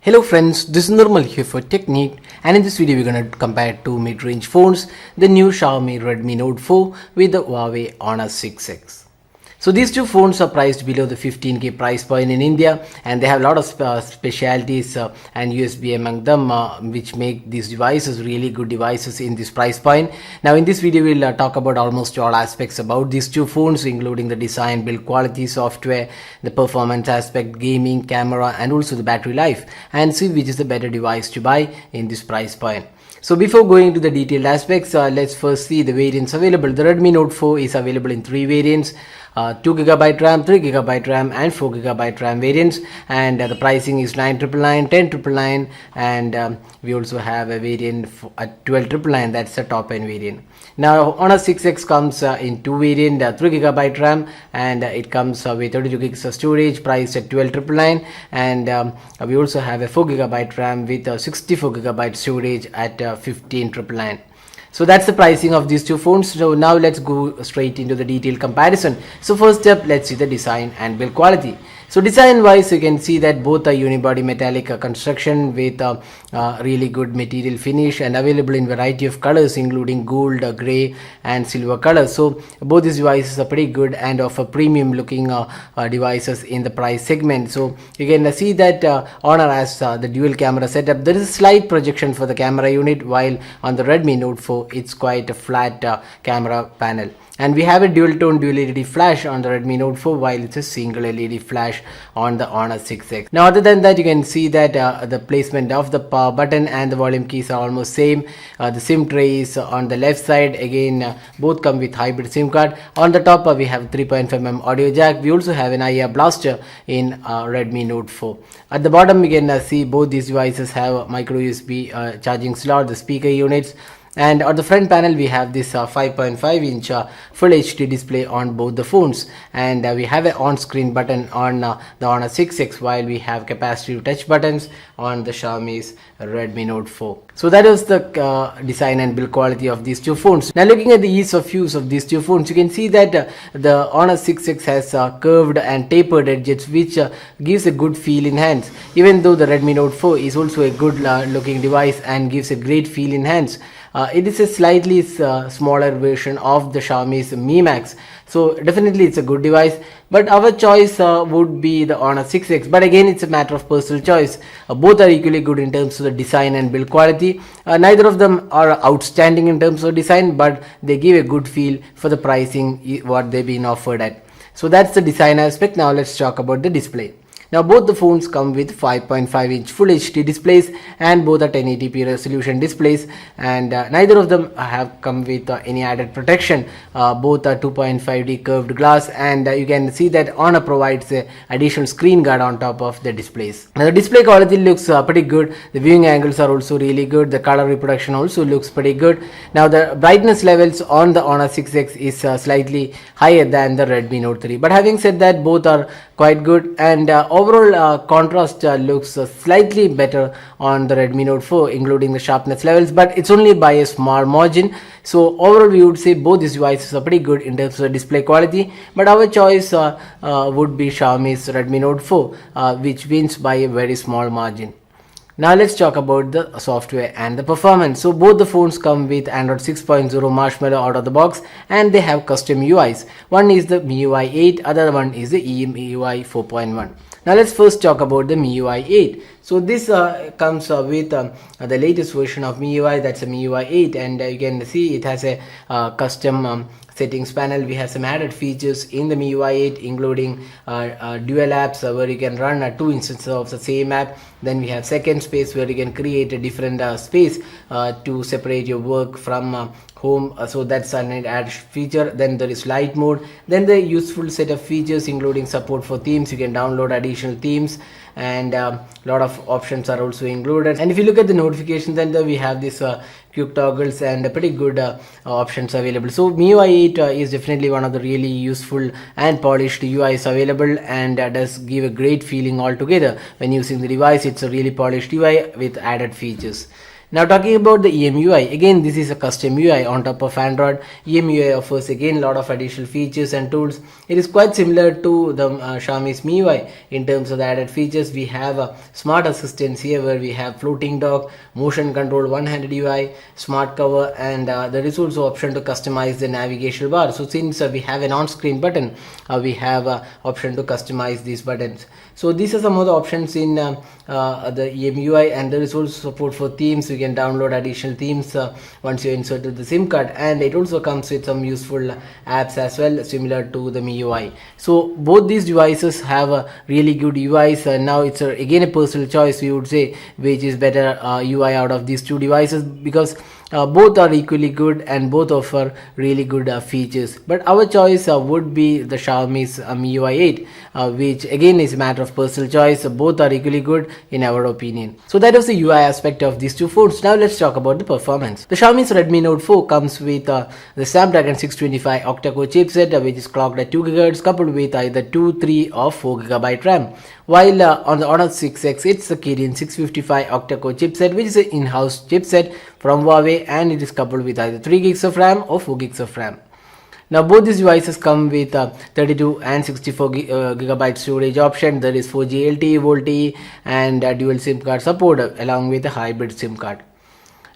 Hello friends, this is Nirmal here for Technique, and in this video we're going to compare two mid-range phones, the new Xiaomi Redmi Note 4 with the Huawei Honor 6X. So these two phones are priced below the 15k price point in India, and they have a lot of specialities and USB among them, which make these devices really good devices in this price point. Now in this video we'll talk about almost all aspects about these two phones, including the design, build quality, software, the performance aspect, gaming, camera, and also the battery life, and see which is the better device to buy in this price point. So before going to the detailed aspects, let's first see the variants available. The Redmi Note 4 is available in three variants. 2GB RAM, 3GB RAM and 4GB RAM variants, and the pricing is 9,999, 10,999, and we also have a variant at 12,999. That's the top end variant. Now Honor 6X comes in two variants, 3GB RAM, and it comes with 32GB storage, priced at 12,999, and we also have a 4GB RAM with 64GB storage at 15,999. So that's the pricing of these two phones. So now let's go straight into the detailed comparison. So first step, let's see the design and build quality. So design wise, you can see that both are unibody metallic construction with really good material finish and available in variety of colors, including gold, grey and silver colors. So both these devices are pretty good and offer premium looking devices in the price segment. So you can see that Honor has the dual camera setup. There is a slight projection for the camera unit, while on the Redmi Note 4 it's quite a flat camera panel. And we have a dual tone dual LED flash on the Redmi Note 4, while it's a single LED flash on the Honor 6X. Now other than that, you can see that the placement of the power button and the volume keys are almost same. The SIM tray is on the left side. Again, both come with hybrid SIM card. On the top we have 3.5mm audio jack. We also have an IR blaster in Redmi Note 4. At the bottom you can see both these devices have micro USB charging slot, the speaker units. And on the front panel we have this 5.5-inch full HD display on both the phones, and we have an on-screen button on the Honor 6X, while we have capacitive touch buttons on the Xiaomi's Redmi Note 4. So that is the design and build quality of these two phones. Now looking at the ease of use of these two phones, you can see that the Honor 6X has curved and tapered edges, which gives a good feel in hands, even though the Redmi Note 4 is also a good looking device and gives a great feel in hands. It is a slightly smaller version of the Xiaomi's Mi Max, so definitely it's a good device, but our choice would be the Honor 6X. But again, it's a matter of personal choice. Both are equally good in terms of the design and build quality. Neither of them are outstanding in terms of design, but they give a good feel for the pricing what they've been offered at. So that's the design aspect. Now let's talk about the display. Now both the phones come with 5.5-inch Full HD displays, and both are 1080p resolution displays, and neither of them have come with any added protection. Both are 2.5D curved glass, and you can see that Honor provides a additional screen guard on top of the displays. Now the display quality looks pretty good. The viewing angles are also really good. The color reproduction also looks pretty good. Now the brightness levels on the Honor 6X is slightly higher than the Redmi Note 3, but having said that, both are quite good, and overall contrast looks slightly better on the Redmi Note 4, including the sharpness levels, but it's only by a small margin. So overall we would say both these devices are pretty good in terms of display quality, but our choice would be Xiaomi's Redmi Note 4, which wins by a very small margin. Now let's talk about the software and the performance. So both the phones come with Android 6.0 Marshmallow out of the box, and they have custom UIs. One is the MIUI 8, other one is the EMUI 4.1. Now let's first talk about the MIUI 8. So this comes with the latest version of MIUI, that's a MIUI 8, and you can see it has a custom settings panel. We have some added features in the MIUI 8, including dual apps where you can run two instances of the same app. Then we have second space, where you can create a different space to separate your work from home. So that's an added feature. Then there is light mode. Then the useful set of features, including support for themes. You can download additional themes, and a lot of options are also included. And if you look at the notifications, then we have this quick toggles and pretty good options available. So MIUI 8 is definitely one of the really useful and polished UIs available, and does give a great feeling altogether when using the device. It's a really polished UI with added features. Now talking about the EMUI, again this is a custom UI on top of Android. EMUI offers again a lot of additional features and tools. It is quite similar to the Xiaomi's MIUI in terms of the added features. We have a smart assistants here where we have floating dock, motion control, one-handed UI, smart cover, and there is also option to customize the navigation bar. So since we have an on-screen button, we have option to customize these buttons. So these are some of the options in the EMUI, and there is also support for themes. You can download additional themes once you inserted the SIM card, and it also comes with some useful apps as well, similar to the MIUI. So both these devices have a really good UIs, and now it's again a personal choice, we would say, which is better UI out of these two devices, because both are equally good and both offer really good features. But our choice would be the Xiaomi's MIUI 8, which again is a matter of personal choice. Both are equally good in our opinion. So that was the UI aspect of these two phones. Now let's talk about the performance. The Xiaomi's Redmi Note 4 comes with the Snapdragon 625 octa-core chipset, which is clocked at 2 GHz, coupled with either 2, 3 or 4 GB RAM. While on the Honor 6X, it's the Kirin 655 octa-core chipset, which is an in-house chipset from Huawei, and it is coupled with either 3 gigs of RAM or 4 gigs of RAM. Now both these devices come with 32 and 64 gigabyte storage option. There is 4G LTE, VoLTE, and dual SIM card support along with a hybrid SIM card.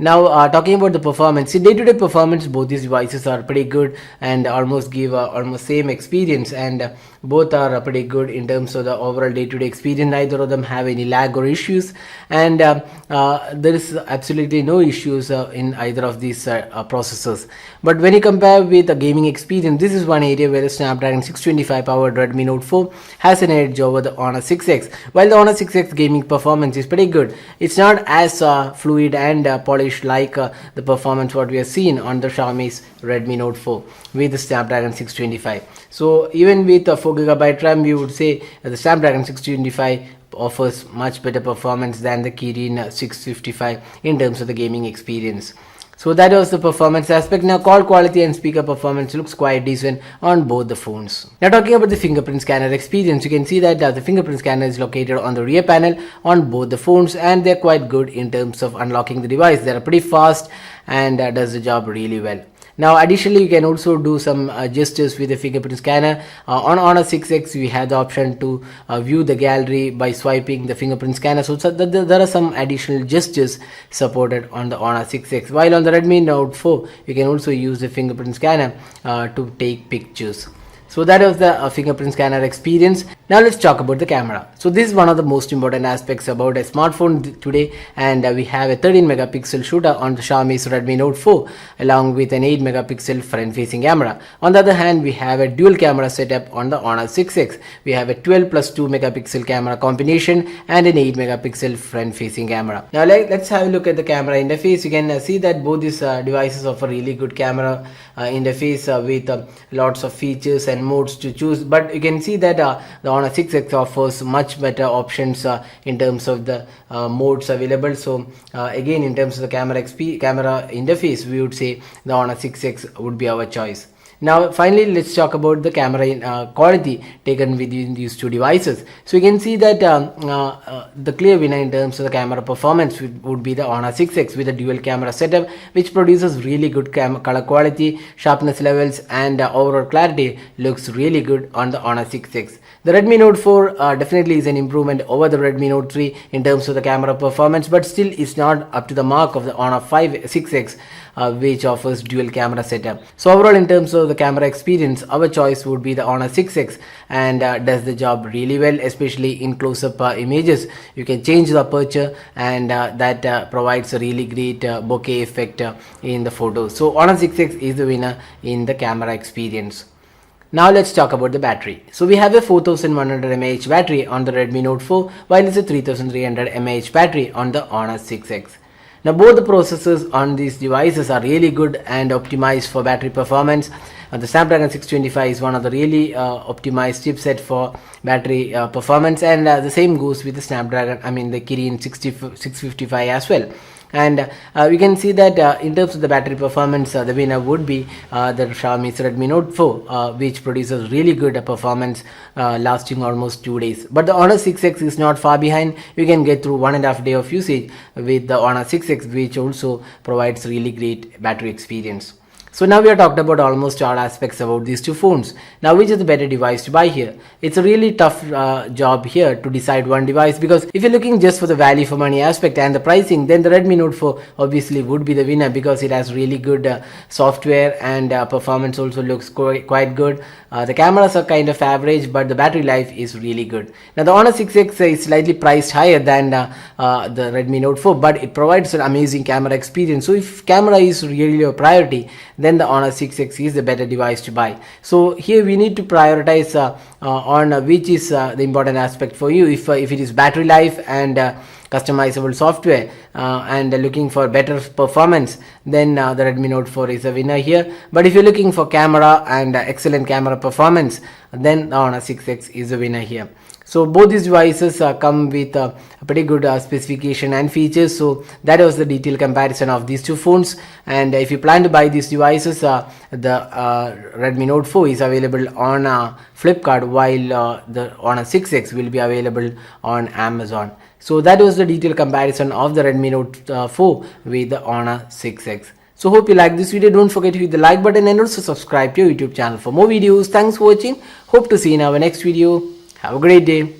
Now talking about the performance, in day-to-day performance, both these devices are pretty good and almost give almost same experience, and both are pretty good in terms of the overall day-to-day experience. Neither of them have any lag or issues, and there is absolutely no issues in either of these processors. But when you compare with the gaming experience, this is one area where the Snapdragon 625 powered Redmi Note 4 has an edge over the Honor 6X. While the Honor 6X gaming performance is pretty good, it's not as fluid and polished like the performance what we have seen on the Xiaomi's Redmi Note 4 with the Snapdragon 625. So even with 4 GB RAM, we would say the Snapdragon 625 offers much better performance than the Kirin 655 in terms of the gaming experience. So that was the performance aspect. Now call quality and speaker performance looks quite decent on both the phones. Now talking about the fingerprint scanner experience, you can see that the fingerprint scanner is located on the rear panel on both the phones, and they're quite good in terms of unlocking the device. They're pretty fast and does the job really well. Now additionally, you can also do some gestures with the fingerprint scanner. On Honor 6X, we have the option to view the gallery by swiping the fingerprint scanner. So there are some additional gestures supported on the Honor 6X. While on the Redmi Note 4, you can also use the fingerprint scanner to take pictures. So that was the fingerprint scanner experience. Now let's talk about the camera. So this is one of the most important aspects about a smartphone today, and we have a 13 megapixel shooter on the Xiaomi's Redmi Note 4 along with an 8 megapixel front facing camera. On the other hand, we have a dual camera setup on the Honor 6X. We have a 12 plus 2 megapixel camera combination and an 8 megapixel front facing camera. Now let's have a look at the camera interface. You can see that both these devices offer really good camera interface with lots of features and modes to choose, but you can see that the Honor 6X offers much better options in terms of the modes available. So again, in terms of the camera interface, we would say the Honor 6X would be our choice. Now finally, let's talk about the camera quality taken within these two devices. So you can see that the clear winner in terms of the camera performance would be the Honor 6X with a dual camera setup, which produces really good color quality, sharpness levels, and overall clarity looks really good on the Honor 6X. The Redmi Note 4 definitely is an improvement over the Redmi Note 3 in terms of the camera performance, but still is not up to the mark of the Honor 6X, which offers dual camera setup. So overall, in terms of the camera experience, our choice would be the Honor 6X, and does the job really well, especially in close-up images. You can change the aperture, and that provides a really great bokeh effect in the photos. So Honor 6X is the winner in the camera experience. Now let's talk about the battery. So we have a 4100 mAh battery on the Redmi Note 4, while it's a 3300 mAh battery on the Honor 6X. Now both the processors on these devices are really good and optimized for battery performance. The Snapdragon 625 is one of the really optimized chipset for battery performance, and the same goes with the the Kirin 655 as well. And we can see that in terms of the battery performance, the winner would be the Xiaomi's Redmi Note 4, which produces really good performance, lasting almost 2 days. But the Honor 6X is not far behind. You can get through 1.5 day of usage with the Honor 6X, which also provides really great battery experience. So now we have talked about almost all aspects about these two phones. Now which is the better device to buy here? It's a really tough job here to decide one device, because if you're looking just for the value for money aspect and the pricing, then the Redmi Note 4 obviously would be the winner, because it has really good software, and performance also looks quite good. The cameras are kind of average, but the battery life is really good. Now the Honor 6X is slightly priced higher than the Redmi Note 4, but it provides an amazing camera experience. So if camera is really your priority, then the Honor 6X is the better device to buy. So here we need to prioritize on which is the important aspect for you. If it is battery life and customizable software and looking for better performance, then the Redmi Note 4 is a winner here. But if you're looking for camera and excellent camera performance, then the Honor 6X is a winner here. So both these devices come with a pretty good specification and features. So that was the detailed comparison of these two phones. And if you plan to buy these devices, the Redmi Note 4 is available on Flipkart, while the Honor 6X will be available on Amazon. So that was the detailed comparison of the Redmi Note 4 with the Honor 6X. So hope you like this video. Don't forget to hit the like button and also subscribe to our YouTube channel for more videos. Thanks for watching. Hope to see you in our next video. Have a great day.